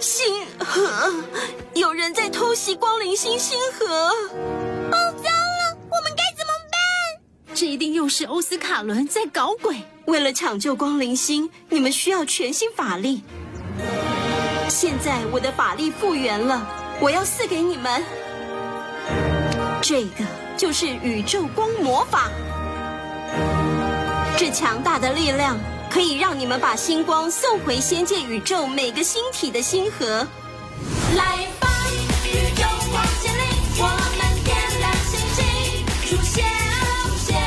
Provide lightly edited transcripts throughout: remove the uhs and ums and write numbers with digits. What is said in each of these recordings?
星河，有人在偷袭光灵星星河。哦，糟了，我们该怎么办？这一定又是欧斯卡伦在搞鬼。为了抢救光灵星，你们需要全新法力。现在我的法力复原了，我要赐给你们。这个就是宇宙光魔法，这强大的力量可以让你们把星光送回仙界宇宙每个星体的星河。来吧，宇宙光线里，我们点亮星星，出现无限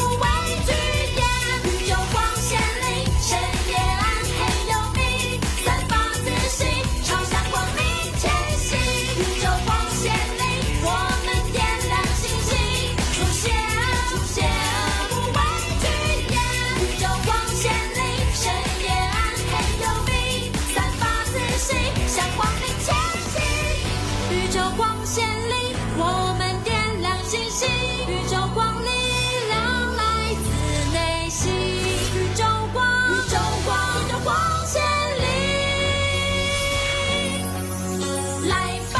无畏巨点。宇宙光线里，深夜暗黑有你，散发自信，朝向光明前行。宇宙光线里，我们点亮星星，出现无限无畏巨点。宇宙光线里，深夜暗黑有你，散发自信，向光明前行。宇宙光线里，我们点亮星星。宇宙光力量来自内心。宇宙光，宇宙光，宇宙光线里，来吧！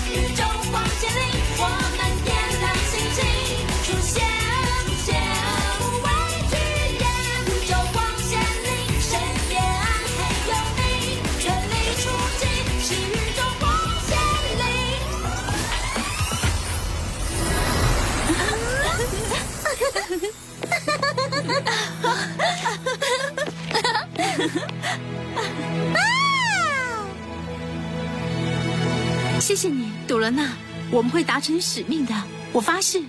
宇宙光线里，我们点亮星星，出现无限无畏巨点。宇宙光线里，深夜暗黑有你，全力出击，是宇宙光线里。谢谢你，朵伦娜，我们会达成使命的，我发誓。